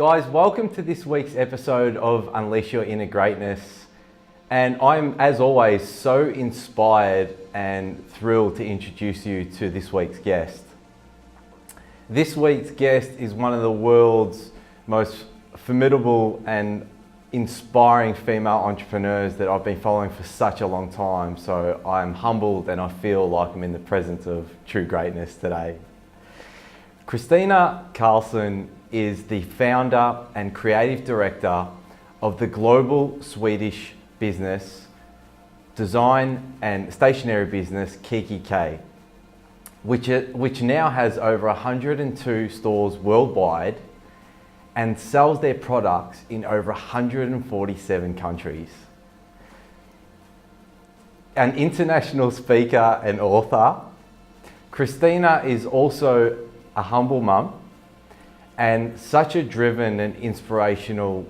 Guys, welcome to this week's episode of Unleash Your Inner Greatness. And I'm, as always, so inspired and thrilled to introduce you to this week's guest. This week's guest is one of the world's most formidable and inspiring female entrepreneurs that I've been following for such a long time. So I'm humbled and I feel like I'm in the presence of true greatness today. Kristina Karlsson is the founder and creative director of the global Swedish business, design and stationery business Kikki.K, which now has over 102 stores worldwide and sells their products in over 147 countries. An international speaker and author, Kristina is also a humble mum and such a driven and inspirational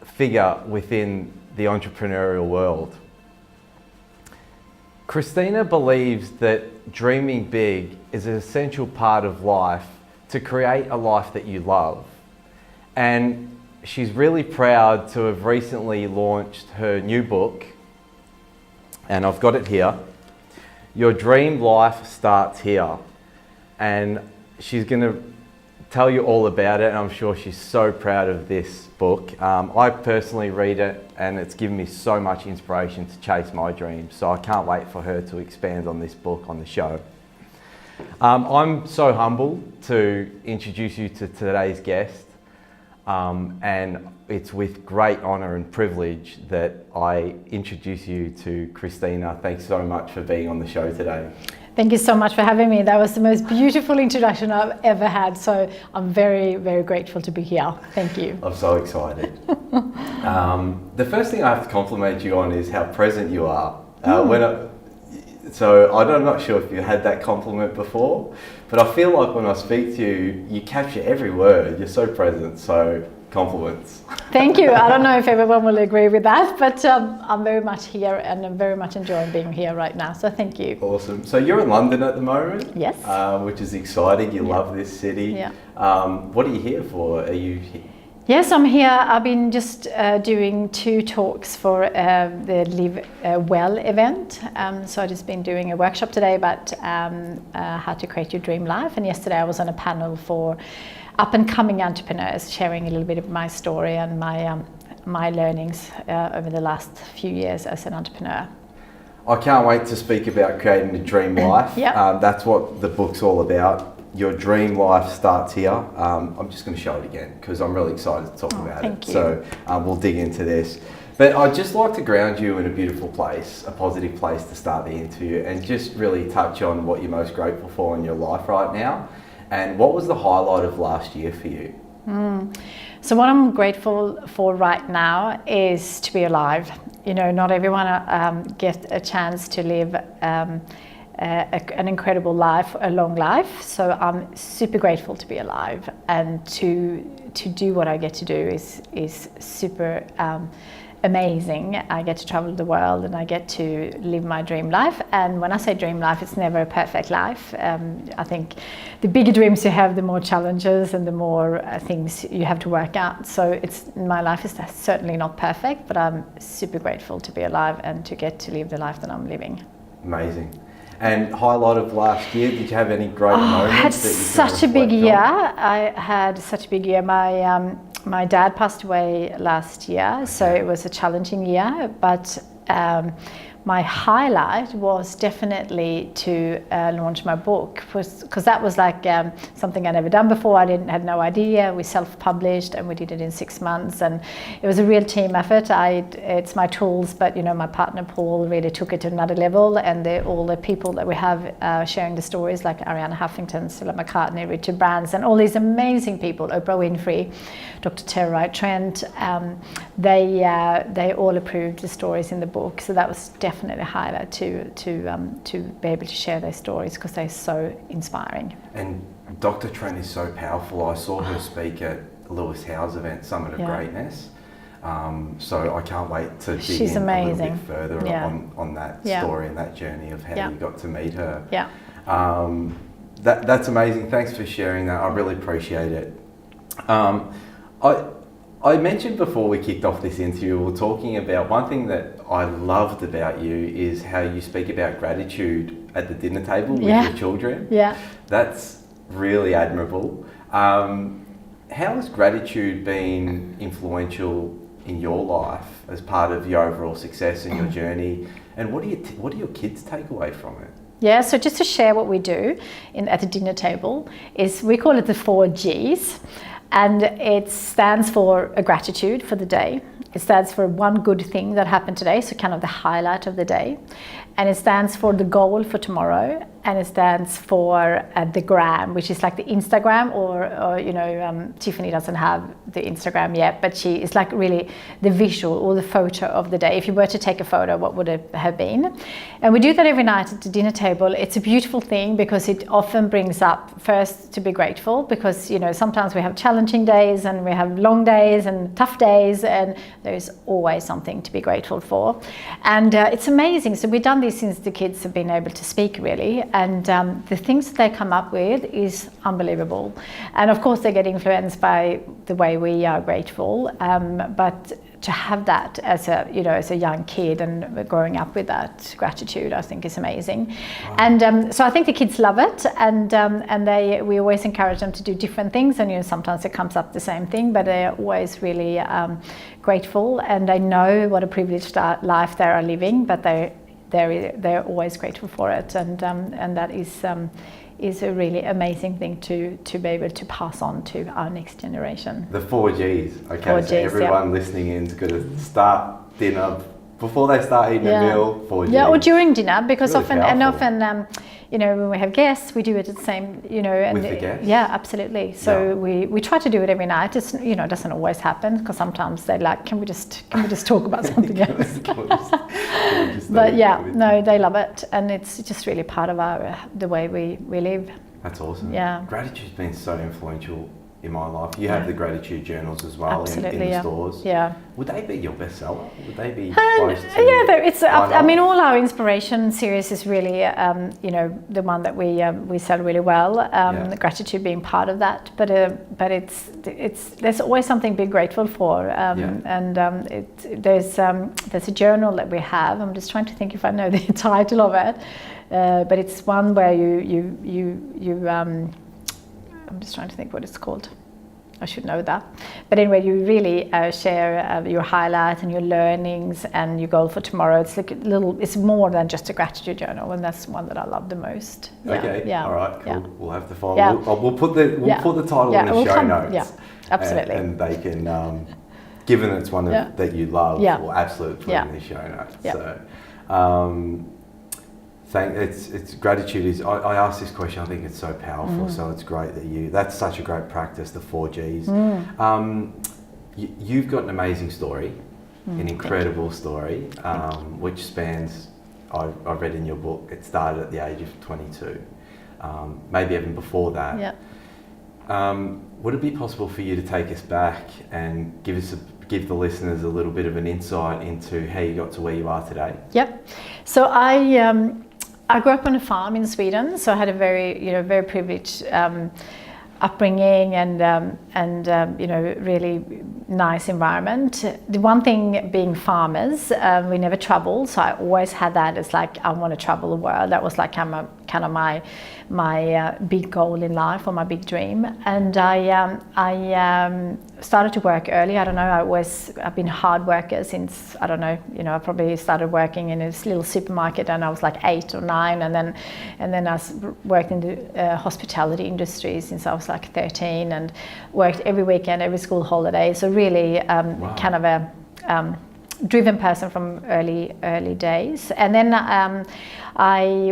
figure within the entrepreneurial world. Kristina believes that dreaming big is an essential part of life to create a life that you love. And she's really proud to have recently launched her new book, and I've got it here, Your Dream Life Starts Here. And she's going to tell you all about it, and I'm sure she's so proud of this book. I personally read it and it's given me so much inspiration to chase my dreams, so I can't wait for her to expand on this book on the show. I'm so humbled to introduce you to today's guest, and it's with great honour and privilege that I introduce you to Kristina. Thanks so much for being on the show today. Thank you so much for having me. That was the most beautiful introduction I've ever had. So I'm very, very grateful to be here. Thank you. I'm so excited. The first thing I have to compliment you on is how present you are. I'm not sure if you had that compliment before, but I feel like when I speak to you, you capture every word. You're so present, so compliments. Thank you. I don't know if everyone will agree with that, but I'm very much here and I'm very much enjoying being here right now. So thank you. Awesome. So you're in London at the moment? Yes. Which is exciting. You love this city. Yeah. What are you here for? Are you here? Yes, I'm here. I've been just doing 2 talks for the Live Well event. So I've just been doing a workshop today about how to create your dream life. And yesterday I was on a panel for up-and-coming entrepreneurs, sharing a little bit of my story and my learnings over the last few years as an entrepreneur. I can't wait to speak about creating a dream life. Yep. That's what the book's all about. Your dream life starts here. I'm just going to show it again because I'm really excited to talk about it. Thank you. So we'll dig into this. But I'd just like to ground you in a beautiful place, a positive place to start the interview, and just really touch on what you're most grateful for in your life right now. And what was the highlight of last year for you? So what I'm grateful for right now is to be alive. You know, not everyone gets a chance to live an incredible life, a long life. So I'm super grateful to be alive, and to do what I get to do is super amazing. I get to travel the world and I get to live my dream life. And when I say dream life, it's never a perfect life. I think the bigger dreams you have, the more challenges and the more things you have to work out. So my life is certainly not perfect, but I'm super grateful to be alive and to get to live the life that I'm living. Amazing. And highlight of last year, did you have any great moments? I had such a big year. I had such a big year. My dad passed away last year, so it was a challenging year, but my highlight was definitely to launch my book, because that was like something I'd never done before. I had no idea. We self-published and we did it in 6 months, and it was a real team effort. It's my tools, but you know, my partner Paul really took it to another level, and all the people that we have sharing the stories, like Arianna Huffington, Stella McCartney, Richard Branson, all these amazing people, Oprah Winfrey, Dr. Tara Wright-Trent, they all approved the stories in the book. So that was definitely a highlight to be able to share their stories, because they're so inspiring. And Dr. Trent is so powerful. I saw her speak at Lewis Howe's event, Summit of Greatness. So I can't wait to dig in a little bit further on that story and that journey of how you got to meet her. That's amazing. Thanks for sharing that. I really appreciate it. I mentioned before we kicked off this interview, we were talking about one thing that I loved about you is how you speak about gratitude at the dinner table with your children. Yeah. That's really admirable. How has gratitude been influential in your life as part of your overall success and your journey? And what do your kids take away from it? Yeah, so just to share what we do at the dinner table is we call it the 4 Gs. And it stands for a gratitude for the day. It stands for one good thing that happened today, so kind of the highlight of the day. And it stands for the goal for tomorrow. And it stands for the gram, which is like the Instagram, or Tiffany doesn't have the Instagram yet, but she is like really the visual or the photo of the day. If you were to take a photo, what would it have been? And we do that every night at the dinner table. It's a beautiful thing because it often brings up first to be grateful, because sometimes we have challenging days and we have long days and tough days, and there's always something to be grateful for. And it's amazing. So we've done this since the kids have been able to speak, really. And the things that they come up with is unbelievable. And of course they get influenced by the way we are grateful. But to have that as a young kid and growing up with that gratitude, I think is amazing. Wow. And so I think the kids love it, and we always encourage them to do different things. And sometimes it comes up the same thing, but they're always really grateful, and they know what a privileged life they are living, but they're always grateful for it, and that is a really amazing thing to be able to pass on to our next generation. The 4 Gs. Okay, 4 so everyone listening in is going to start dinner before they start eating a meal. 4 Gs. Yeah, or during dinner, because really often when we have guests, we do it at the same, and with the guests? Yeah, absolutely. So we try to do it every night. It's it doesn't always happen, because sometimes they're like, can we just talk about something else? But no, they love it, and it's just really part of the way we live. That's awesome. Yeah, gratitude's been so influential in my life. You have the gratitude journals as well in the stores. Yeah. Would they be your bestseller? Would they be close to? Yeah, it's. I mean, all our inspiration series is really, the one that we sell really well. The gratitude being part of that, but it's there's always something to be grateful for. And there's a journal that we have. I'm just trying to think if I know the title of it, but it's one where you I'm just trying to think what it's called. I should know that. But anyway, you really share your highlights and your learnings and your goal for tomorrow. It's like it's more than just a gratitude journal, and that's one that I love the most. Okay. Yeah. All right. Cool. Yeah. We'll have to follow. Yeah. We'll put the title in the show notes. Yeah. Absolutely. And they can, given it's one that you love, we'll absolutely put it in the show notes. Yeah. So. It's gratitude is. I asked this question. I think it's so powerful. So it's great that that's such a great practice. The 4 Gs. You've got an amazing story, an incredible story, which spans. I read in your book. It started at the age of 22, maybe even before that. Yeah. Would it be possible for you to take us back and give the listeners a little bit of an insight into how you got to where you are today? Yep. So I grew up on a farm in Sweden, so I had a very privileged upbringing and really nice environment. The one thing being farmers, we never traveled, so I always had that as like, I want to travel the world. That was like kind of my big goal in life, or my big dream. And I started to work early. I don't know, I've been a hard worker since, I don't know, I probably started working in a little supermarket and I was like 8 or 9, and then I worked in the hospitality industry since I was like 13, and worked every weekend, every school holiday. So really kind of a driven person from early days. And then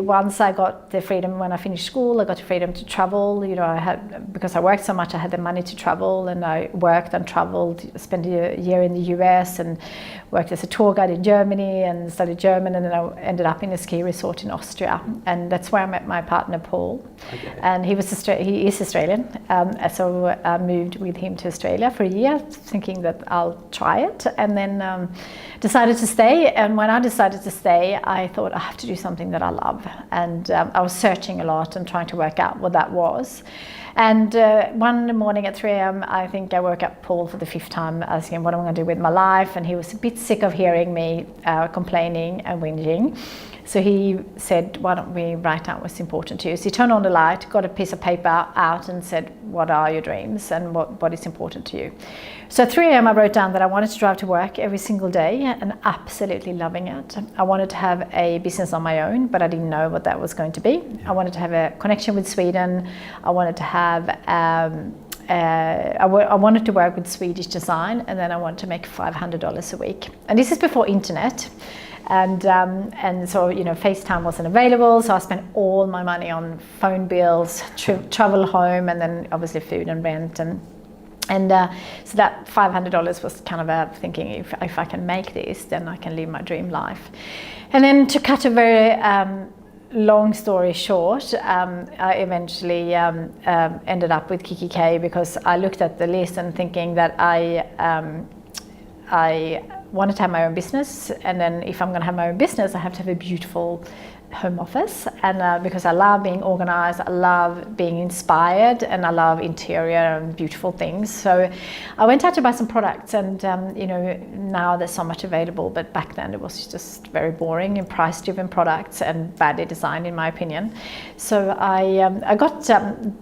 once I got the freedom, when I finished school, I got the freedom to travel. Because I worked so much, I had the money to travel, and I worked and traveled, spent a year in the US and worked as a tour guide in Germany and studied German, and then I ended up in a ski resort in Austria, and that's where I met my partner Paul. Okay. And he is Australian, so I moved with him to Australia for a year, thinking that I'll try it, and then decided to stay. And when I decided to stay, I thought I have to do something that I love. And I was searching a lot and trying to work out what that was. And one morning at 3 a.m, I think I woke up Paul for the 5th time, asking him what I'm going to do with my life. And he was a bit sick of hearing me complaining and whinging. So he said, why don't we write down what's important to you? So he turned on the light, got a piece of paper out and said, what are your dreams and what is important to you? So at 3 a.m, I wrote down that I wanted to drive to work every single day and absolutely loving it. I wanted to have a business on my own, but I didn't know what that was going to be. I wanted to have a connection with Sweden. I wanted to have I wanted to work with Swedish design, and then I wanted to make $500 a week. And this is before internet. And so, you know, FaceTime wasn't available, so I spent all my money on phone bills, travel home, and then obviously food and rent. And so that $500 was kind of a thinking, if I can make this, then I can live my dream life. And then to cut a very long story short, I eventually ended up with Kikki.K because I looked at the list and thinking that I wanted to have my own business, and then if I'm going to have my own business, I have to have a beautiful home office. And because I love being organized, I love being inspired, and I love interior and beautiful things. So I went out to buy some products, and you know, now there's so much available, but back then it was just very boring and price-driven products and badly designed, in my opinion. So I got,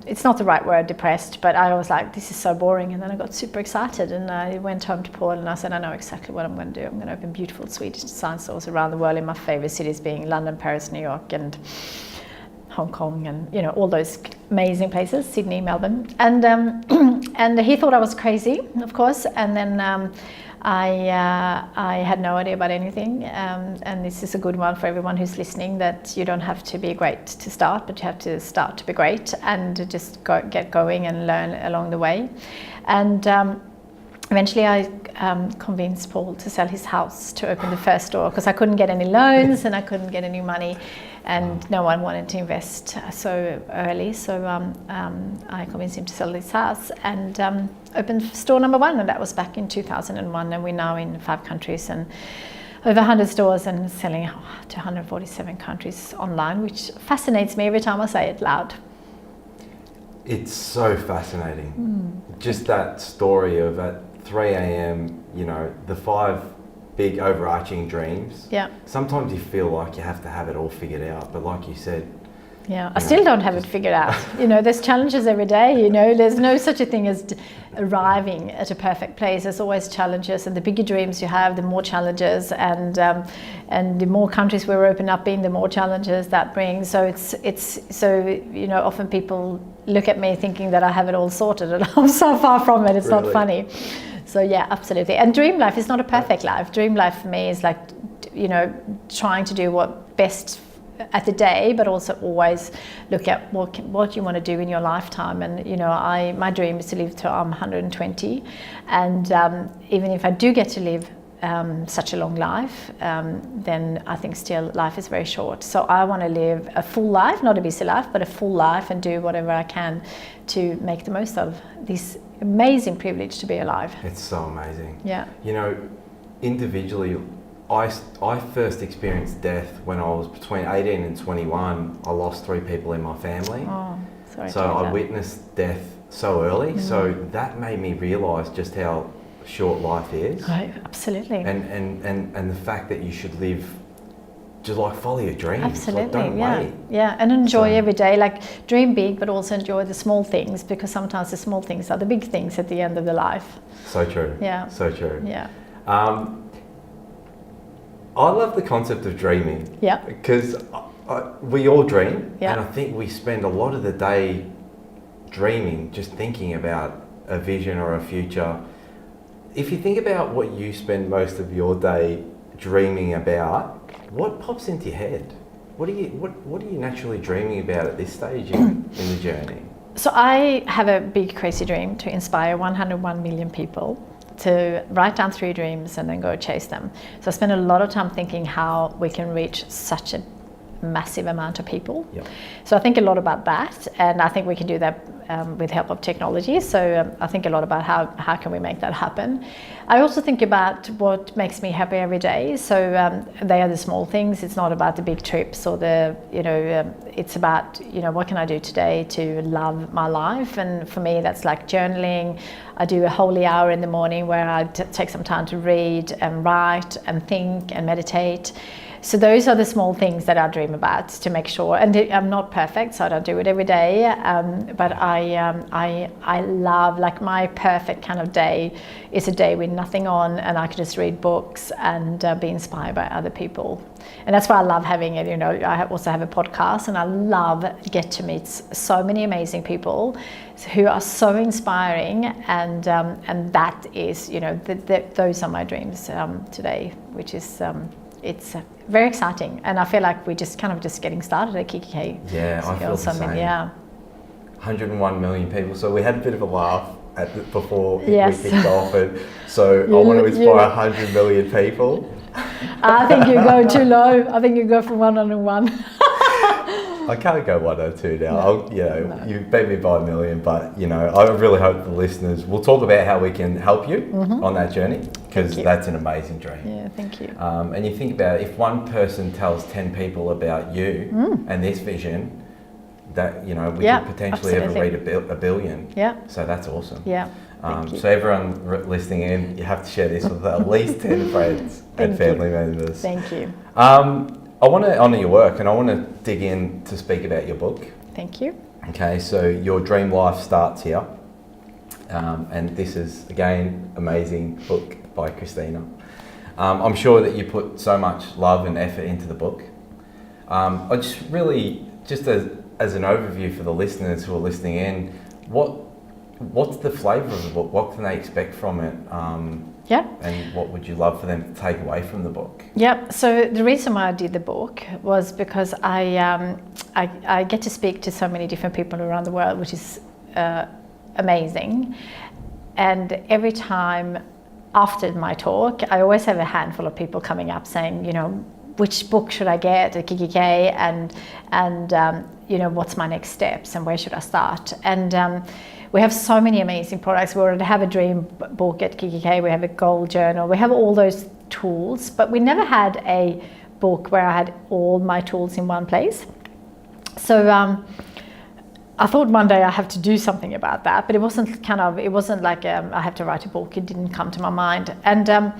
it's not the right word, depressed, but I was like, this is so boring. And then I got super excited, and I went home to Paul and I said, I know exactly what I'm going to do. I'm going to open beautiful Swedish design stores around the world in my favorite cities, being London, Paris, New York, and Hong Kong, and you know, all those amazing places, Sydney, Melbourne. And and he thought I was crazy, of course. And then I had no idea about anything. And this is a good one for everyone who's listening, that you don't have to be great to start, but you have to start to be great, and just get going and learn along the way. And eventually I convinced Paul to sell his house to open the first store, because I couldn't get any loans and I couldn't get any money, and no one wanted to invest so early. So I convinced him to sell his house and opened store number 1, and that was back in 2001, and we're now in 5 countries and over 100 stores and selling to 147 countries online, which fascinates me every time I say it loud. It's so fascinating. Just that story of at 3 a.m, you know, the 5 big overarching dreams. Yeah. Sometimes you feel like you have to have it all figured out, but like you said, yeah, I still don't have it figured out. You know, there's challenges every day. You know, there's no such a thing as arriving at a perfect place. There's always challenges, and the bigger dreams you have, the more challenges, and the more countries we're open up in, the more challenges that brings. So it's so, you know, often people look at me thinking that I have it all sorted, and I'm so far from it. It's really not funny. So yeah, absolutely. And dream life is not a perfect life. Dream life for me is like, you know, trying to do what best at the day, but also always look at what you want to do in your lifetime. And you know, my dream is to live till I'm 120, and even if I do get to live such a long life, then I think still life is very short. So I want to live a full life, not a busy life, but a full life, and do whatever I can to make the most of this amazing privilege to be alive. It's so amazing. Yeah. You know, individually, I first experienced death when I was between 18 and 21. I lost 3 people in my family. Oh, sorry. So I witnessed death so early. So that made me realise just how short life is. Right, absolutely. And the fact that you should live, just like follow your dreams. Absolutely, like, don't wait. Yeah, and enjoy every day. Like dream big, but also enjoy the small things, because sometimes the small things are the big things at the end of the life. So true. Yeah. So true. Yeah. I love the concept of dreaming. Yeah. Because we all dream, yeah. And I think we spend a lot of the day dreaming, just thinking about a vision or a future. If you think about what you spend most of your day dreaming about, what pops into your head? What are you naturally dreaming about at this stage in the journey? So I have a big crazy dream to inspire 101 million people to write down 3 dreams and then go chase them. So I spend a lot of time thinking how we can reach such a massive amount of people. Yep. So I think a lot about that, and I think we can do that with help of technology. So I think a lot about how can we make that happen. I also think about what makes me happy every day. So they are the small things. It's not about the big trips or it's about, what can I do today to love my life? And for me, that's like journaling. I do a holy hour in the morning where I take some time to read and write and think and meditate. So those are the small things that I dream about to make sure. And I'm not perfect, so I don't do it every day. But I love, like, my perfect kind of day is a day with nothing on, and I can just read books and be inspired by other people. And that's why I love having it. I also have a podcast, and I love get to meet so many amazing people who are so inspiring, and that is, those are my dreams today, which is it's very exciting, and I feel like we're just getting started at Kikki.K. Yeah, I feel the same. Yeah. 101 million people. So we had a bit of a laugh before yes. we kicked off, and so I want to inspire 100 million people. I think you go too low. I think you go for 101. I can't go 102 now. No. You beat me by a million, but I really hope the listeners. We'll talk about how we can help you on that journey, because that's an amazing dream. Yeah, thank you. And you think about it, if one person tells 10 people about you and this vision, that we could potentially ever read a billion. Yeah. So that's awesome. Yeah. So everyone listening in, you have to share this with at least 10 friends and family members. Thank you. I want to honour your work, and I want to dig in to speak about your book. Thank you. Okay, so Your Dream Life Starts Here. And this is, again, amazing book by Kristina. I'm sure that you put so much love and effort into the book. I just really, just as an overview for the listeners who are listening in, what's the flavour of the book? What can they expect from it? And what would you love for them to take away from the book? Yeah, so the reason why I did the book was because I get to speak to so many different people around the world, which is amazing. And every time after my talk, I always have a handful of people coming up saying, which book should I get at Kikki.K, and what's my next steps and where should I start? And we have so many amazing products. We already have a dream book at Kikki.K. We have a goal journal. We have all those tools, but we never had a book where I had all my tools in one place. So I thought one day I have to do something about that, but it wasn't like I have to write a book. It didn't come to my mind. And I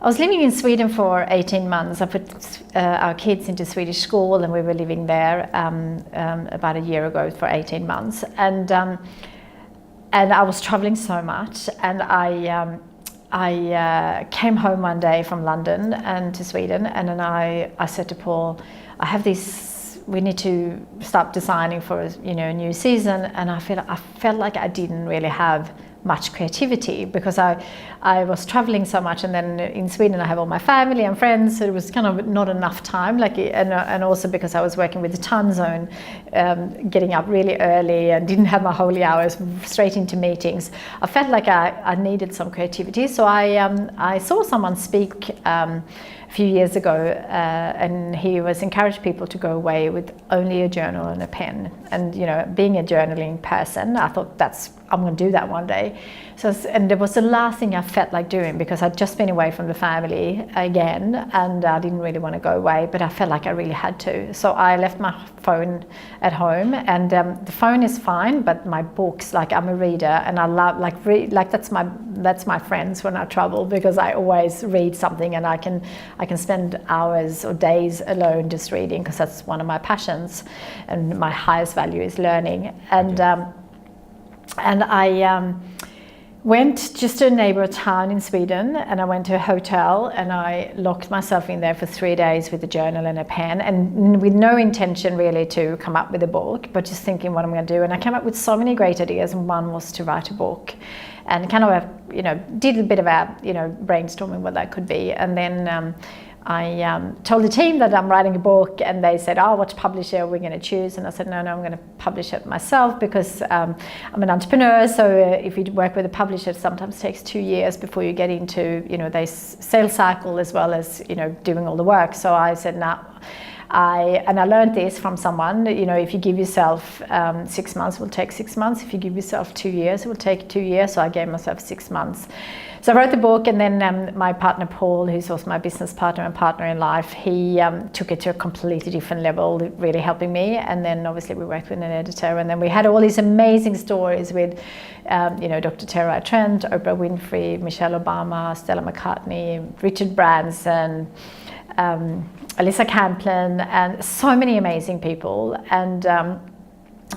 was living in Sweden for 18 months. I put our kids into Swedish school, and we were living there about a year ago for 18 months. And I was traveling so much, and I came home one day from London and to Sweden, and then I said to Paul, I have this, we need to start designing for a new season, and I felt like I didn't really have much creativity because I was traveling so much, and then in Sweden I have all my family and friends, so it was kind of not enough time, and also because I was working with the time zone, getting up really early and didn't have my holy hours, straight into meetings. I felt like I needed some creativity, so I saw someone speak a few years ago, and he was encouraged people to go away with only a journal and a pen. And being a journaling person, I thought I'm going to do that one day. And it was the last thing I felt like doing, because I'd just been away from the family again, and I didn't really want to go away, but I felt like I really had to. So I left my phone at home, and the phone is fine, but my books, like, I'm a reader, and I love that's my friends when I travel, because I always read something, and I can spend hours or days alone just reading, because that's one of my passions, and my highest value is learning. And I went just to a neighbor town in Sweden, and I went to a hotel, and I locked myself in there for 3 days with a journal and a pen, and with no intention really to come up with a book, but just thinking what I'm going to do. And I came up with so many great ideas, and one was to write a book, and kind of did a bit of brainstorming what that could be. And then I told the team that I'm writing a book, and they said, what publisher are we going to choose? And I said, no, I'm going to publish it myself, because I'm an entrepreneur, so if you work with a publisher, it sometimes takes 2 years before you get into, the sales cycle as well as, doing all the work. So I said, no, I learned this from someone, you know, if you give yourself 6 months, it will take 6 months. If you give yourself 2 years, it will take 2 years. So I gave myself 6 months. So I wrote the book, and then my partner Paul, who's also my business partner and partner in life, he took it to a completely different level, really helping me. And then obviously we worked with an editor, and then we had all these amazing stories with, you know, Dr. Tara Trent, Oprah Winfrey, Michelle Obama, Stella McCartney, Richard Branson, Alyssa Camplin, and so many amazing people.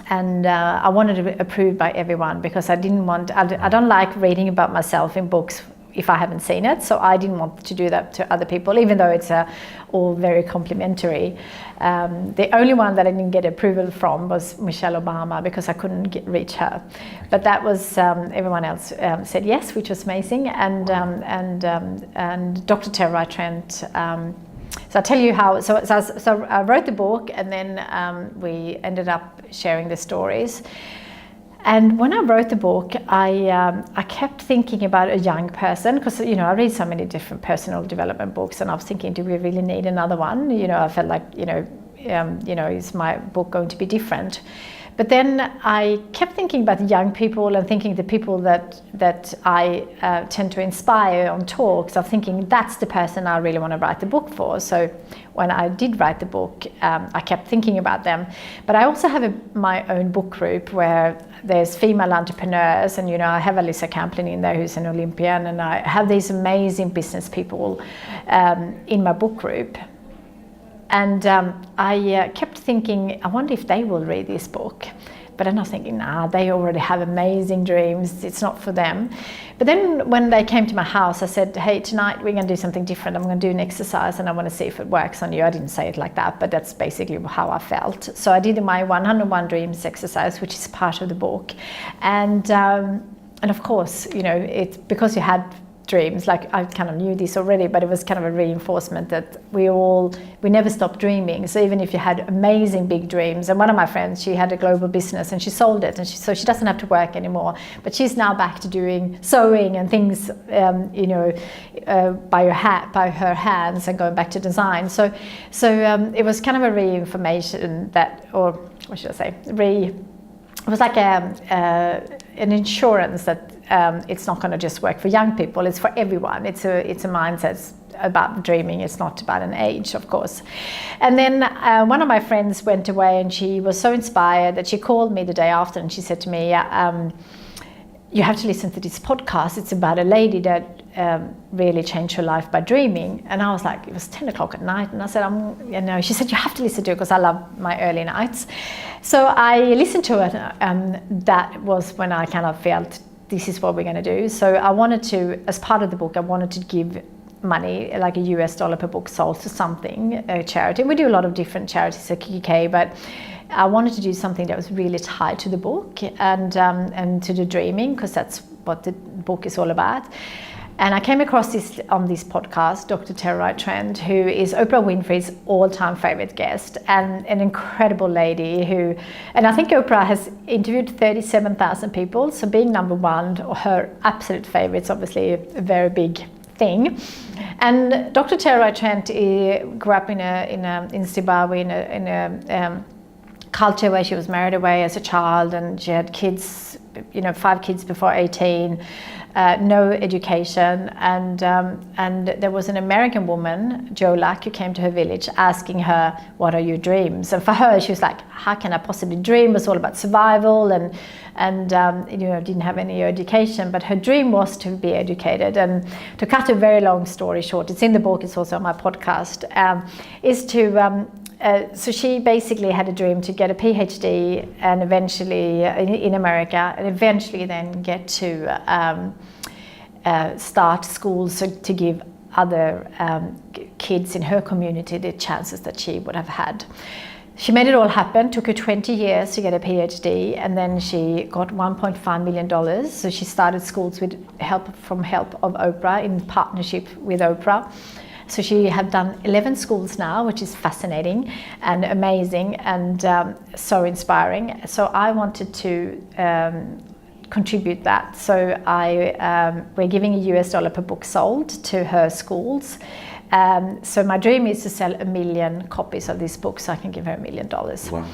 And I wanted to be approved by everyone, because I don't like reading about myself in books if I haven't seen it. So I didn't want to do that to other people, even though it's all very complimentary. The only one that I didn't get approval from was Michelle Obama, because I couldn't reach her. But that was, everyone else said yes, which was amazing. And Dr. Tara Trent, so I'll tell you how, so I wrote the book, and then we ended up sharing the stories. And when I wrote the book, I kept thinking about a young person, because, you know, I read so many different personal development books, and I was thinking, do we really need another one? You know, I felt like, you know, is my book going to be different? But then I kept thinking about the young people, and thinking the people that I tend to inspire on talks, of thinking that's the person I really want to write the book for. So when I did write the book, I kept thinking about them. But I also have my own book group where there's female entrepreneurs, and, you know, I have Alyssa Camplin in there, who's an Olympian, and I have these amazing business people in my book group. And I kept thinking, I wonder if they will read this book. But then I was thinking, nah, they already have amazing dreams. It's not for them. But then when they came to my house, I said, hey, tonight we're going to do something different. I'm going to do an exercise, and I want to see if it works on you. I didn't say it like that, but that's basically how I felt. So I did my 101 Dreams exercise, which is part of the book. And of course, you know, it's because you had dreams, like I kind of knew this already, but it was kind of a reinforcement that we never stop dreaming. So even if you had amazing big dreams, and one of my friends, she had a global business and she sold it, and so she doesn't have to work anymore, but she's now back to doing sewing and things, you know, by her hands, and going back to design. So it was kind of a re-information that, or what should I say, it was like an insurance that it's not going to just work for young people, it's for everyone. It's a mindset about dreaming. It's not about an age, of course. And then one of my friends went away, and she was so inspired that she called me the day after, and she said to me, you have to listen to this podcast. It's about a lady that really changed her life by dreaming. And I was like, it was 10 o'clock at night, and I said, you know, she said, you have to listen to it, because I love my early nights. So I listened to it, and that was when I kind of felt, this is what we're going to do. So I wanted to, as part of the book, I wanted to give money, like $1 per book sold, to something, a charity. We do a lot of different charities at Kikki.K, but I wanted to do something that was really tied to the book and to the dreaming, because that's what the book is all about. And I came across this on this podcast, Dr. Tara Trent, who is Oprah Winfrey's all-time favorite guest, and an incredible lady who, and I think Oprah has interviewed 37,000 people, so being number one, her absolute favorite, is obviously a very big thing. And Dr. Tara Trent grew up in Zimbabwe in a culture where she was married away as a child, and she had kids, you know, 5 kids before 18. No education, and there was an American woman, Jo Lack, who came to her village asking her, what are your dreams? And for her, she was like, how can I possibly dream? It was all about survival, and you know, didn't have any education, but her dream was to be educated. And to cut a very long story short, it's in the book, it's also on my podcast, is to so she basically had a dream to get a PhD, and eventually in America, and eventually then get to start schools to give other kids in her community the chances that she would have had. She made it all happen. Took her 20 years to get a PhD, and then she got $1.5 million. So she started schools with help of Oprah, in partnership with Oprah. So she had done 11 schools now, which is fascinating and amazing, and so inspiring. So I wanted to contribute that. So we're giving $1 per book sold to her schools. So my dream is to sell 1 million copies of this book so I can give her $1 million. Wow.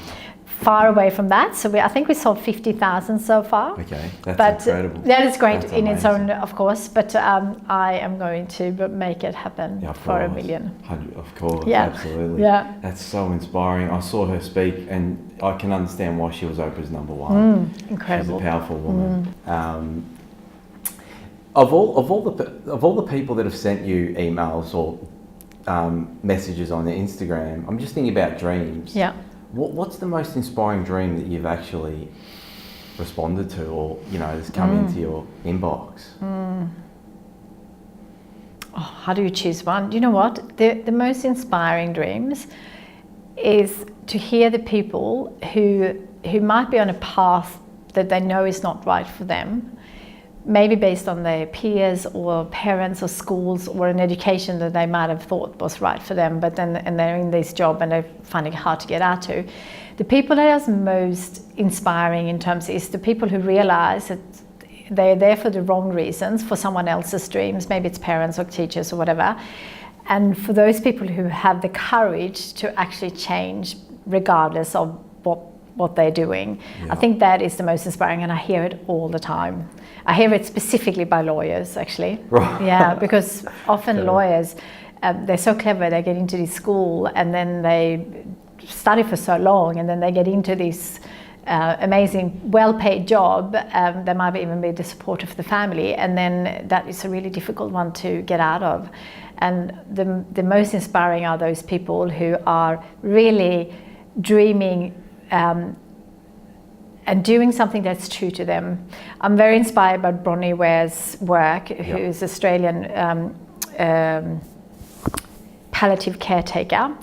Far away from that, so I think we sold 50,000 so far. Okay, that's incredible. That is great That's in its own, amazing. of course, but I am going to make it happen for 1 million. Of course, Yeah. absolutely. Yeah. That's so inspiring. I saw her speak, and I can understand why she was Oprah's #1. Incredible. She's a powerful woman. Of all the people that have sent you emails or messages on their Instagram, I'm just thinking about dreams. Yeah. What's the most inspiring dream that you've actually responded to, or has come into your inbox? Oh, how do you choose one? You know what? The most inspiring dreams is to hear the people who might be on a path that they know is not right for them, maybe based on their peers or parents or schools or an education that they might have thought was right for them, but then and they're in this job and they're finding it hard to get out to. The people that are most inspiring in terms is the people who realize that they're there for the wrong reasons, for someone else's dreams, maybe it's parents or teachers or whatever. And for those people who have the courage to actually change regardless of what they're doing. Yeah. I think that is the most inspiring, and I hear it all the time. I hear it specifically by lawyers, actually. Right. Yeah, because often lawyers, they're so clever, they get into this school and then they study for so long and then they get into this amazing, well-paid job. There might even be the support of the family, and then that is a really difficult one to get out of. And the most inspiring are those people who are really dreaming and doing something that's true to them. I'm very inspired by Bronnie Ware's work, who is Australian palliative caretaker,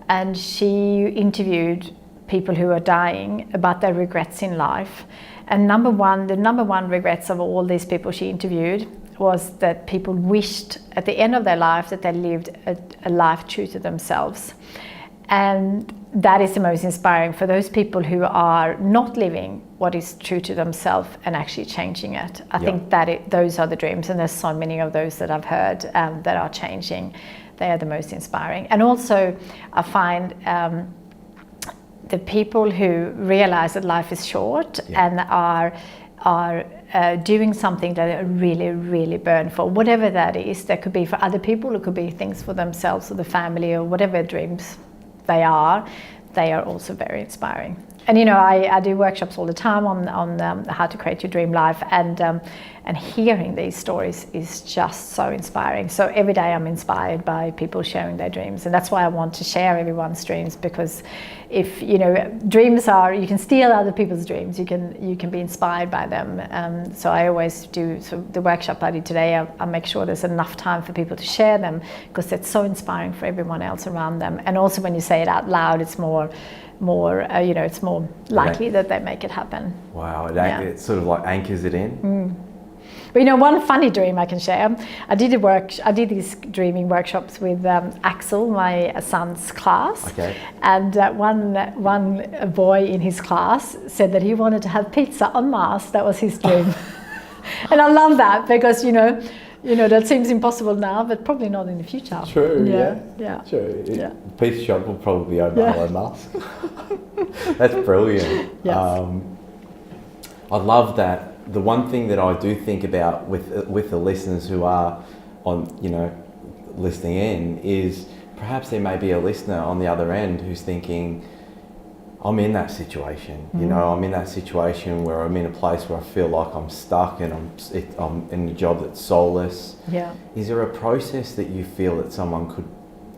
and she interviewed people who are dying about their regrets in life. And the number one regrets of all these people she interviewed was that people wished at the end of their life that they lived a life true to themselves. And that is the most inspiring for those people who are not living what is true to themselves and actually changing it. I think that those are the dreams, and there's so many of those that I've heard that are changing. They are the most inspiring. And also I find the people who realize that life is short and are doing something that they really, really burn for, whatever that is. That could be for other people, it could be things for themselves or the family or whatever dreams they are also very inspiring. And I do workshops all the time on how to create your dream life, and hearing these stories is just so inspiring. So every day I'm inspired by people sharing their dreams, and that's why I want to share everyone's dreams, because if dreams are, you can steal other people's dreams, you can be inspired by them. So I always do, so the workshop I did today, I make sure there's enough time for people to share them, because it's so inspiring for everyone else around them. And also when you say it out loud, it's more it's more likely that they make it happen. Wow, it sort of like anchors it in. But one funny dream I can share. I did these dreaming workshops with Axel, my son's class. Okay. And one boy in his class said that he wanted to have pizza on Mars. That was his dream. And I love that, because that seems impossible now, but probably not in the future. True, yeah. True. Yeah. Pizza shop will probably be over Elon Musk. That's brilliant. Yes. I love that. The one thing that I do think about with the listeners who are on, listening in, is perhaps there may be a listener on the other end who's thinking, I'm in that situation. I'm in that situation where I'm in a place where I feel like I'm stuck and I'm in a job that's soulless. Yeah. Is there a process that you feel that someone could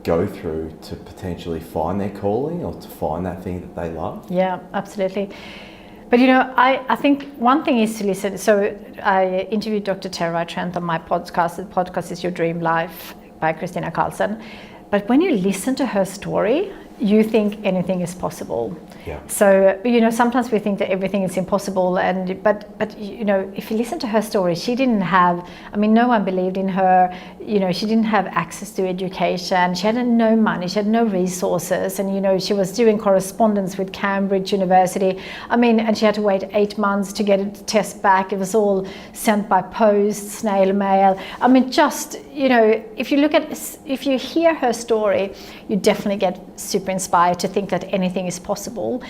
go through to potentially find their calling or to find that thing that they love? Yeah, absolutely. But I think one thing is to listen. So I interviewed Dr. Tara Trent on my podcast. The podcast is Your Dream Life by Kristina Karlsson. But when you listen to her story, you think anything is possible. Yeah. So, you know, sometimes we think that everything is impossible, but you know, if you listen to her story, she didn't have, I mean, no one believed in her. You know, she didn't have access to education. She had no money. She had no resources, and you know, she was doing correspondence with Cambridge University. I mean, and she had to wait 8 months to get a test back. It was all sent by post, snail mail. I mean, just, you know, if you hear her story, you definitely get super inspired to think that anything is possible.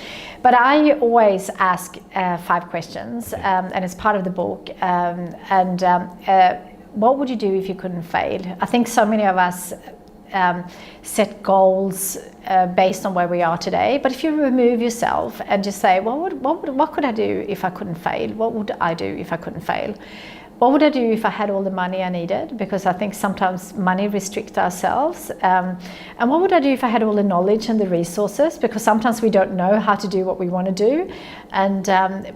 But I always ask 5 questions, and it's part of the book. What would you do if you couldn't fail? I think so many of us set goals based on where we are today. But if you remove yourself and just say, what could I do if I couldn't fail? What would I do if I couldn't fail? What would I do if I had all the money I needed? Because I think sometimes money restricts ourselves. And what would I do if I had all the knowledge and the resources? Because sometimes we don't know how to do what we want to do. And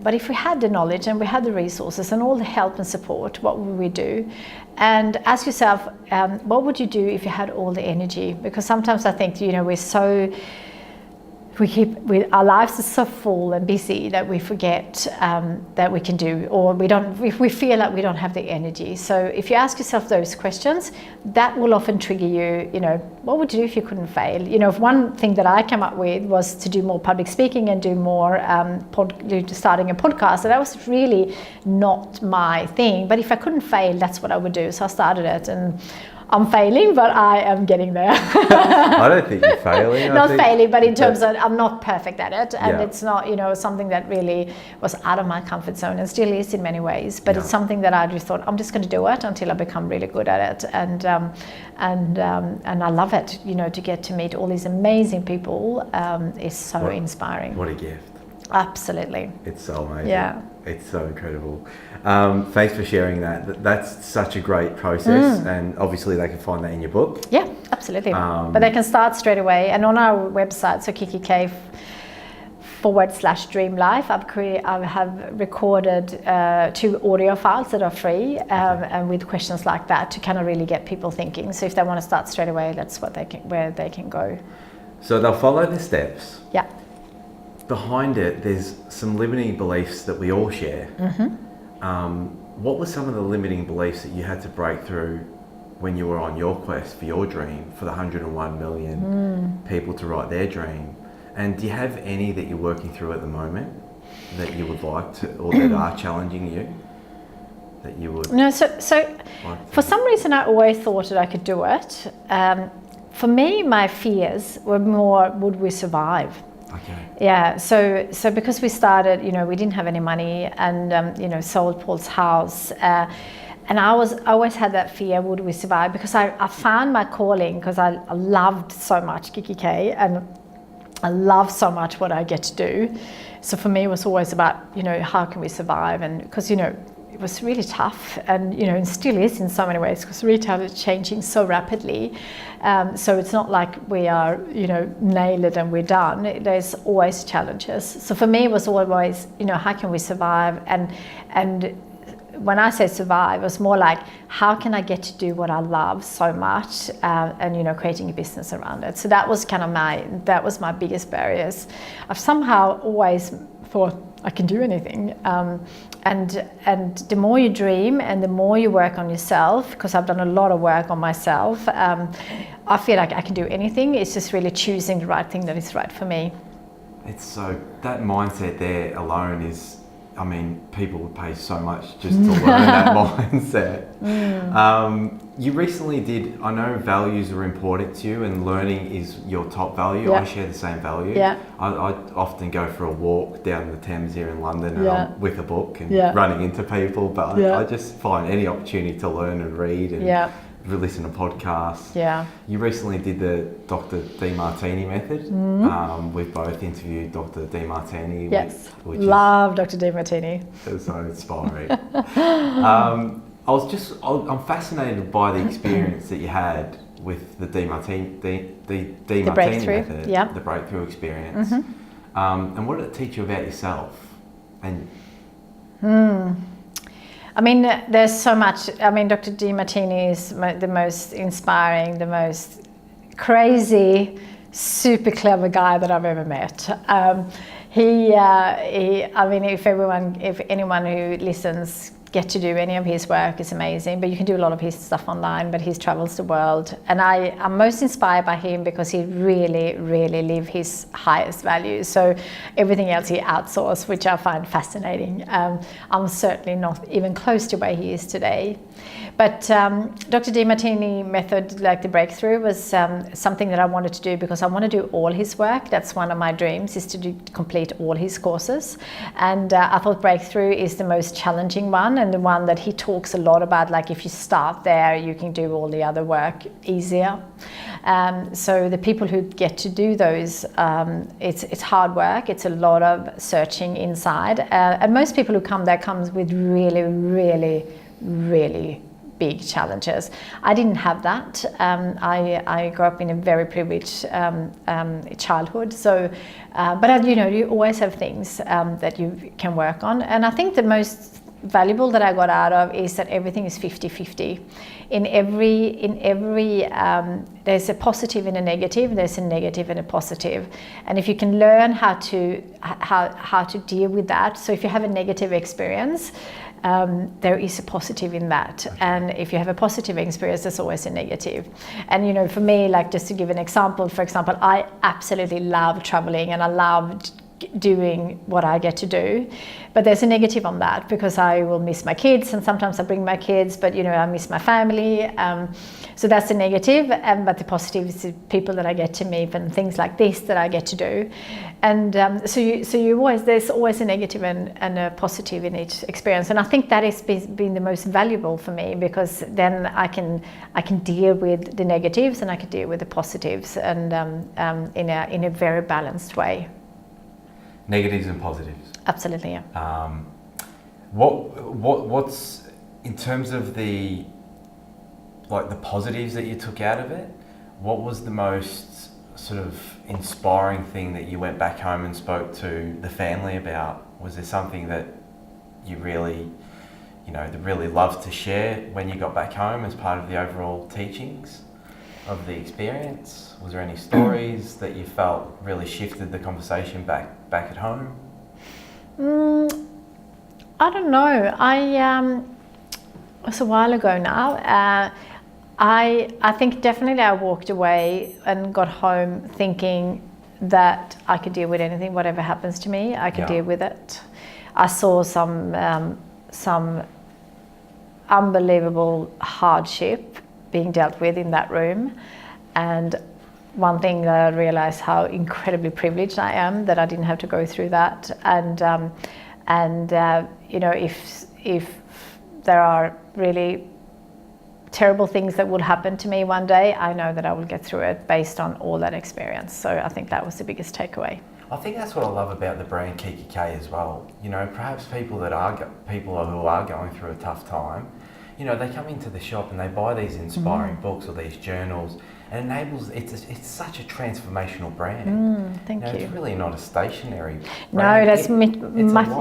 but if we had the knowledge and we had the resources and all the help and support, what would we do? And ask yourself, what would you do if you had all the energy? Because sometimes I think, you know, our lives are so full and busy that we forget that we can do, or we feel like we don't have the energy. So if you ask yourself those questions, that will often trigger you, you know, what would you do if you couldn't fail? You know, one thing that I came up with was to do more public speaking and do more starting a podcast. So that was really not my thing. But if I couldn't fail, that's what I would do. So I started it, and I'm failing, but I am getting there. I don't think you're failing. Failing, but in terms of I'm not perfect at it, and it's not, you know, something that really was out of my comfort zone and still is in many ways. But it's something that I just thought I'm just going to do it until I become really good at it, and I love it. You know, to get to meet all these amazing people is so inspiring. What a gift! Absolutely. It's so amazing. Yeah. It's so incredible. Thanks for sharing that. That's such a great process, and obviously they can find that in your book. Yeah, absolutely. But they can start straight away, and on our website, so Kikki.K /Dream Life, I have recorded 2 audio files that are free, and with questions like that to kind of really get people thinking. So if they want to start straight away, that's where they can go. So they'll follow the steps. Yeah. Behind it, there's some limiting beliefs that we all share. What were some of the limiting beliefs that you had to break through when you were on your quest for your dream, for the 101 million people to write their dream? And do you have any that you're working through at the moment that you would like to, or that are challenging you, that you would? No, so for some reason I always thought that I could do it. For me, my fears were more, would we survive? Okay. Yeah, so because we started, you know, we didn't have any money, and you know, sold Paul's house, and I always had that fear, would we survive? Because I found my calling, because I loved so much Kikki.K, and I love so much what I get to do. So for me, it was always about, you know, how can we survive? And because, you know, it was really tough, and you know, and still is in so many ways, because retail is changing so rapidly. So it's not like we are, you know, nailed it and we're done. There's always challenges. So for me, it was always, you know, how can we survive? And when I say survive, it was more like, how can I get to do what I love so much, and you know, creating a business around it. So that was kind of my biggest barriers. I've somehow always thought I can do anything, and the more you dream and the more you work on yourself, because I've done a lot of work on myself, I feel like I can do anything. It's just really choosing the right thing that is right for me. It's so, that mindset there alone is, I mean, people would pay so much just to learn that mindset. You recently did, I know values are important to you and learning is your top value. Yeah. I share the same value. Yeah. I often go for a walk down the Thames here in London, and I'm with a book and running into people, but I just find any opportunity to learn and read and listen to podcasts. Yeah. You recently did the Dr. Demartini method. We've both interviewed Dr. Demartini. Yes. Love Dr. Demartini. It's so inspiring. I'm fascinated by the experience that you had with the Demartini method, the breakthrough experience. And what did it teach you about yourself? And I mean, there's so much. I mean, Dr. Demartini is the most inspiring, the most crazy, super clever guy that I've ever met. I mean, if anyone who listens get to do any of his work, it's amazing. But you can do a lot of his stuff online, but he travels the world. And I'm most inspired by him because he really, really lives his highest values. So everything else he outsources, which I find fascinating. I'm certainly not even close to where he is today. But Dr. Demartini method, like the breakthrough, was something that I wanted to do because I want to do all his work. That's one of my dreams, is to complete all his courses. And I thought breakthrough is the most challenging one, and the one that he talks a lot about, like if you start there, you can do all the other work easier. So the people who get to do those, it's hard work. It's a lot of searching inside. And most people who come there comes with really, really, really big challenges. I didn't have that. I grew up in a very privileged childhood. So, but you always have things that you can work on. And I think the most valuable that I got out of is that everything is 50-50. In every there's a positive and a negative. There's a negative and a positive. And if you can learn how to deal with that. So if you have a negative experience, there is a positive in that, and if you have a positive experience, there's always a negative. And for me, like, just to give an example, for example, I absolutely love traveling and I love doing what I get to do, but there's a negative on that because I will miss my kids, and sometimes I bring my kids, but I miss my family. So that's the negative, but the positive is the people that I get to meet and things like this that I get to do. And there's always a negative and a positive in each experience, and I think that has been the most valuable for me, because then I can deal with the negatives and I can deal with the positives, and in a very balanced way. Negatives and positives. Absolutely, yeah. What's in terms of the positives that you took out of it? What was the most sort of inspiring thing that you went back home and spoke to the family about? Was there something that you really loved to share when you got back home as part of the overall teachings of the experience? Was there any stories that you felt really shifted the conversation back at home? I don't know. It was a while ago now. I think definitely I walked away and got home thinking that I could deal with anything, whatever happens to me, I could deal with it. I saw some unbelievable hardship being dealt with in that room, and one thing that I realized how incredibly privileged I am that I didn't have to go through that, and if there are really terrible things that would happen to me one day, I know that I will get through it based on all that experience. So I think that was the biggest takeaway. I think that's what I love about the brand Kikki.K as well. Perhaps people who are going through a tough time, they come into the shop and they buy these inspiring books or these journals, and it's such a transformational brand. Thank you. It's really not a stationary brand. No, that's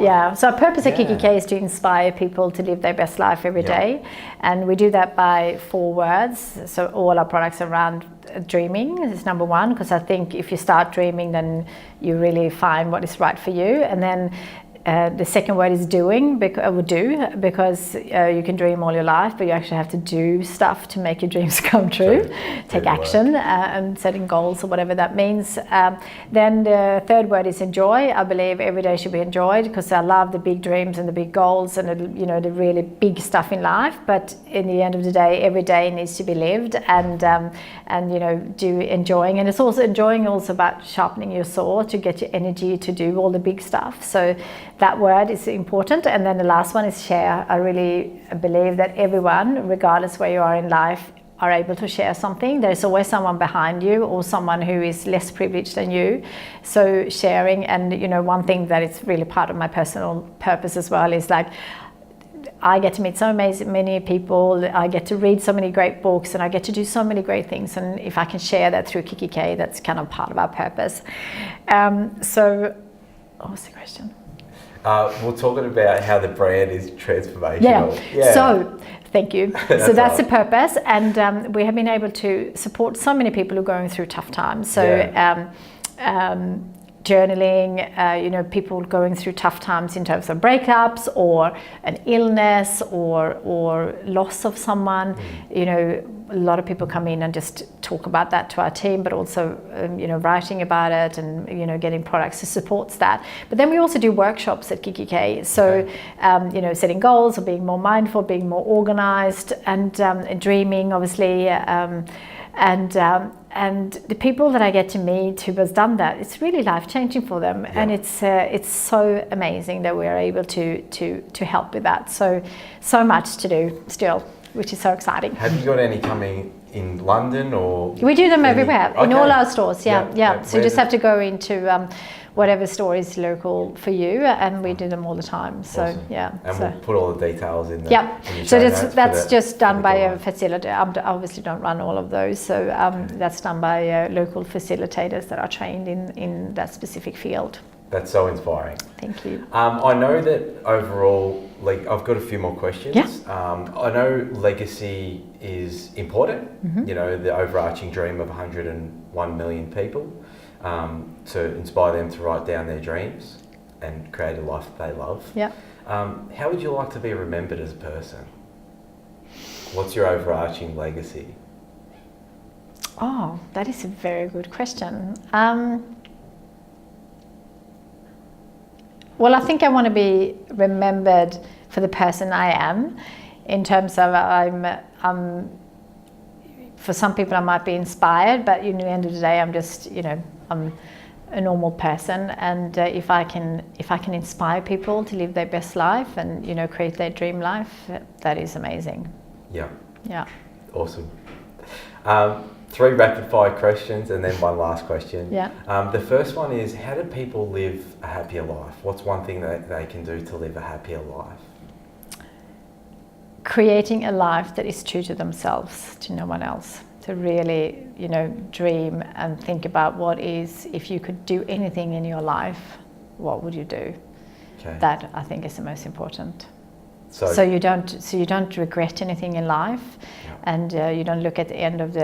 yeah. So our purpose at Kikki.K is to inspire people to live their best life every day, and we do that by 4 words. So all our products are around dreaming is number 1, because I think if you start dreaming, then you really find what is right for you, and then the second word is doing, because you can dream all your life, but you actually have to do stuff to make your dreams come true. Take action and setting goals or whatever that means. Then the third word is enjoy. I believe every day should be enjoyed, because I love the big dreams and the big goals and the really big stuff in life. But in the end of the day, every day needs to be lived and do enjoying. And it's also enjoying about sharpening your sword to get your energy to do all the big stuff. So that word is important. And then the last one is share. I really believe that everyone, regardless where you are in life, are able to share something. There's always someone behind you or someone who is less privileged than you. So sharing, and one thing that is really part of my personal purpose as well is like, I get to meet so many people, I get to read so many great books, and I get to do so many great things. And if I can share that through Kikki.K, that's kind of part of our purpose. So what was the question? We're talking about how the brand is transformational. Yeah. So, thank you. So that's right. the purpose, and we have been able to support so many people who are going through tough times. So, journaling, people going through tough times in terms of breakups or an illness or loss of someone. A lot of people come in and just talk about that to our team, but also, writing about it and, getting products to support that. But then we also do workshops at Kikki.K. So, setting goals or being more mindful, being more organized and dreaming, obviously. And the people that I get to meet who has done that, it's really life-changing for them. Yeah. And it's so amazing that we are able to help with that. So much to do still, which is so exciting. Have you got any coming in London or? We do them everywhere, in all our stores, yeah. So you just have to go into whatever store is local for you, and we do them all the time. So awesome. And we'll put all the details in there. Yeah. So that's just done by a facilitator. I obviously don't run all of those, so that's done by local facilitators that are trained in that specific field. That's so inspiring. Thank you. I know that overall, I've got a few more questions. Yeah. I know legacy is important, the overarching dream of 101 million people, to inspire them to write down their dreams and create a life that they love. Yeah. How would you like to be remembered as a person? What's your overarching legacy? Oh, that is a very good question. Well, I think I want to be remembered for the person I am, in terms of for some people I might be inspired, but at the end of the day I'm just, I'm a normal person, and if I can inspire people to live their best life and, create their dream life, that is amazing. Yeah. Yeah. Awesome. 3 rapid fire questions and then one last question. Yeah. The first one is, how do people live a happier life? What's one thing that they can do to live a happier life? Creating a life that is true to themselves, to no one else. To really, dream and think about what is, if you could do anything in your life, what would you do? Okay. That I think is the most important. So you don't regret anything in life, and you don't look at the end of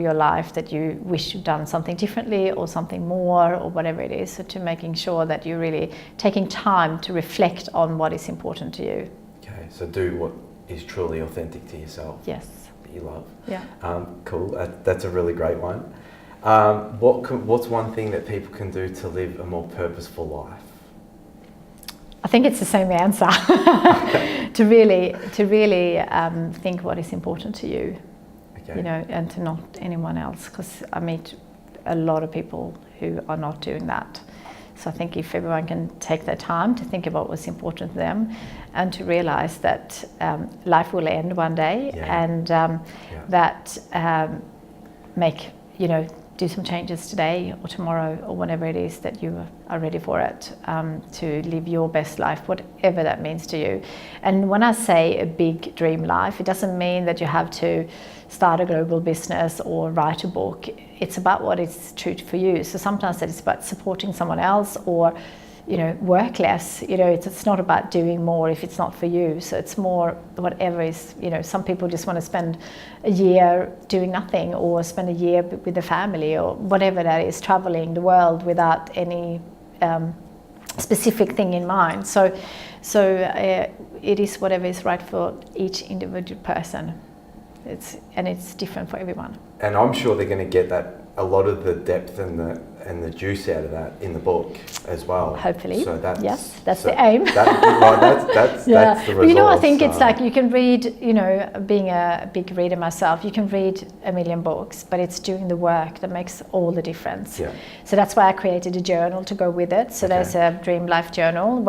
your life that you wish you'd done something differently or something more or whatever it is. So to making sure that you're really taking time to reflect on what is important to you. Okay, so do what is truly authentic to yourself. Yes. That you love. Yeah. Cool. That's a really great one. What's one thing that people can do to live a more purposeful life? I think it's the same answer. to really think what is important to you, okay. And to not anyone else, because I meet a lot of people who are not doing that. So I think if everyone can take their time to think about what's important to them, and to realize that life will end one day, and that do some changes today or tomorrow or whenever it is that you are ready for it, to live your best life, whatever that means to you. And when I say a big dream life, it doesn't mean that you have to start a global business or write a book. It's about what is true for you. So sometimes that is about supporting someone else, or work less. It's not about doing more if it's not for you. So it's more whatever is, some people just want to spend a year doing nothing, or spend a year with the family, or whatever that is, traveling the world without any specific thing in mind. So it is whatever is right for each individual person. It's different for everyone. And I'm sure they're going to get that, a lot of the depth and the juice out of that in the book as well. Hopefully. So that's the aim. That's the result. I think it's like you can read, being a big reader myself, you can read a million books, but it's doing the work that makes all the difference. Yeah. So that's why I created a journal to go with it. So there's a Dream Life journal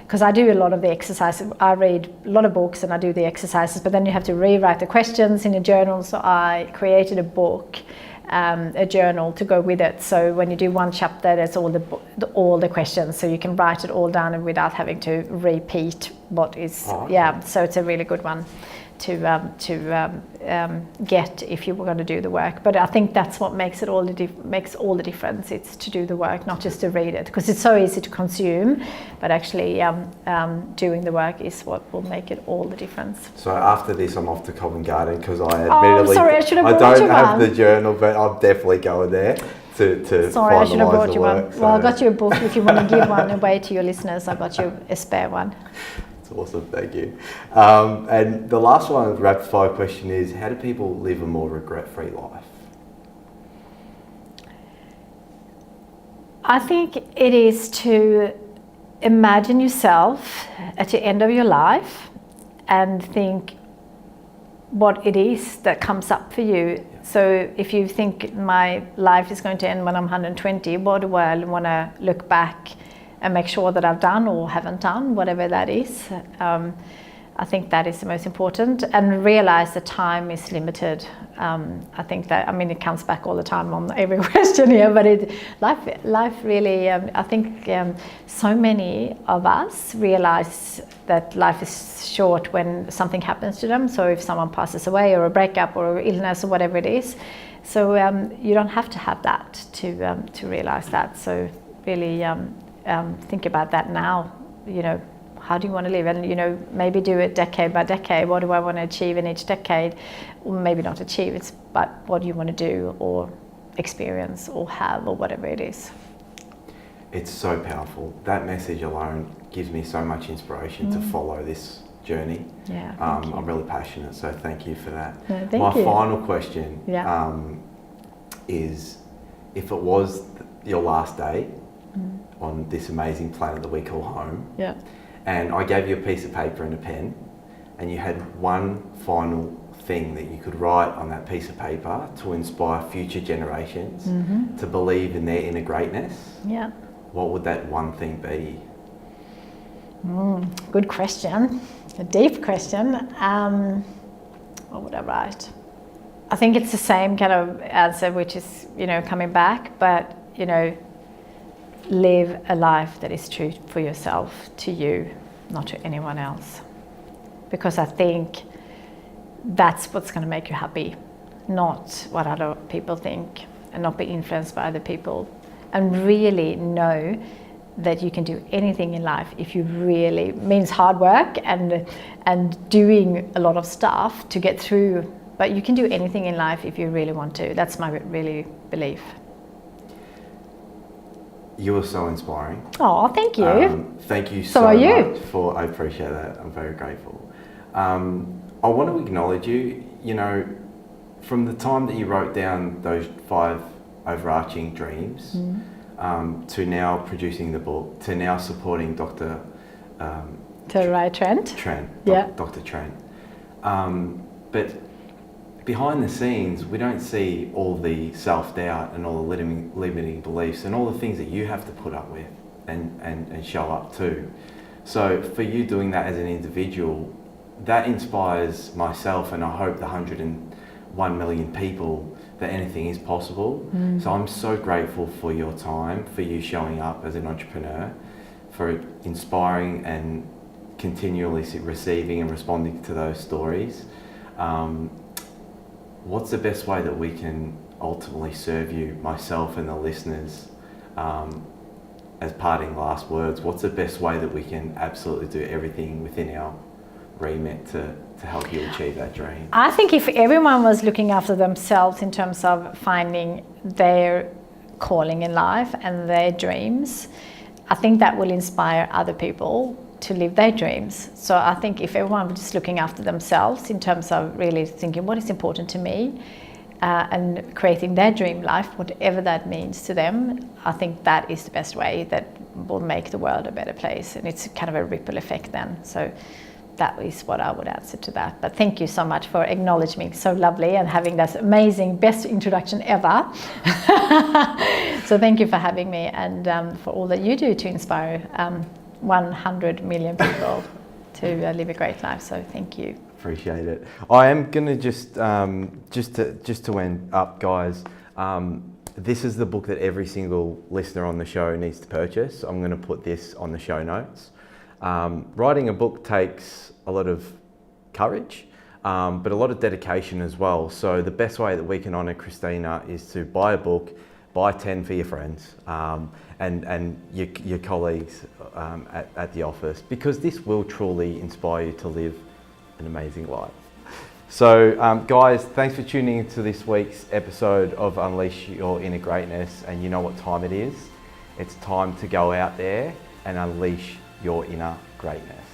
because I do a lot of the exercises. I read a lot of books and I do the exercises, but then you have to rewrite the questions in a journal. So I created a book, a journal to go with it. So when you do one chapter, there's all the questions, so you can write it all down and without having to repeat what is. So it's a really good one get if you were going to do the work. But I think that's what makes it makes all the difference. It's to do the work, not just to read it, because it's so easy to consume, but actually doing the work is what will make it all the difference. So after this, I'm off to Covent Garden because I admittedly sorry, I should have I brought don't you have one. the journal, but I'm definitely going there to Sorry, I should have finalise brought the you work. one. So. Well, I got you a book if you want to give one away to your listeners. I got you a spare one. It's awesome, thank you. And the last one, rapid fire question is, how do people live a more regret-free life? I think it is to imagine yourself at the end of your life and think what it is that comes up for you. So if you think my life is going to end when I'm 120, what do I want to look back and make sure that I've done or haven't done, whatever that is. I think that is the most important, and realize that time is limited. I think that, I mean, it comes back all the time on every question here, but life really, I think so many of us realize that life is short when something happens to them. So if someone passes away, or a breakup, or illness, or whatever it is. So you don't have to have that to realize that. So really think about that now, you know. How do you want to live? And, you know, maybe do it decade by decade. What do I want to achieve in each decade? Or maybe not achieve it, but what do you want to do or experience or have, or whatever it is. It's so powerful. That message alone gives me so much inspiration to follow this journey. Yeah, I'm really passionate, so thank you for that. No, My thank you. final question is, if it was your last day on this amazing planet that we call home, and I gave you a piece of paper and a pen, and you had one final thing that you could write on that piece of paper to inspire future generations to believe in their inner greatness, what would that one thing be? Good question. A deep question. What would I write? I think it's the same kind of answer, which is, you know, coming back, but, you know, live a life that is true for yourself, to you, not to anyone else. Because I think that's what's going to make you happy, not what other people think, and not be influenced by other people. And really know that you can do anything in life if you really, means hard work and doing a lot of stuff to get through, but you can do anything in life if you really want to. That's my really belief. You are so inspiring. Oh, thank you. Thank you so much for, I appreciate that. I'm very grateful. I want to acknowledge you, you know, from the time that you wrote down those 5 overarching dreams, to now producing the book, to now supporting Dr. Trent. Dr. Trent. But behind the scenes, we don't see all the self-doubt and all the limiting beliefs and all the things that you have to put up with and show up to. So for you doing that as an individual, that inspires myself, and I hope the 101 million people, that anything is possible. So I'm so grateful for your time, for you showing up as an entrepreneur, for inspiring and continually receiving and responding to those stories. What's the best way that we can ultimately serve you, myself and the listeners, as parting last words? What's the best way that we can absolutely do everything within our remit to help you achieve that dream? I think if everyone was looking after themselves in terms of finding their calling in life and their dreams, I think that will inspire other people to live their dreams. So I think if everyone was just looking after themselves in terms of really thinking what is important to me, and creating their dream life, whatever that means to them, I think that is the best way that will make the world a better place. And it's kind of a ripple effect then. So that is what I would answer to that. But thank you so much for acknowledging me. So lovely, and having that amazing, best introduction ever. So thank you for having me, and for all that you do to inspire 100 million people to live a great life. So thank you. Appreciate it. I am going to just to end up, guys. This is the book that every single listener on the show needs to purchase. I'm going to put this on the show notes. Writing a book takes a lot of courage, but a lot of dedication as well. So the best way that we can honour Kristina is to buy a book, buy 10 for your friends and your colleagues at the office, because this will truly inspire you to live an amazing life. So guys, thanks for tuning into this week's episode of Unleash Your Inner Greatness, and you know what time it is. It's time to go out there and unleash your inner greatness.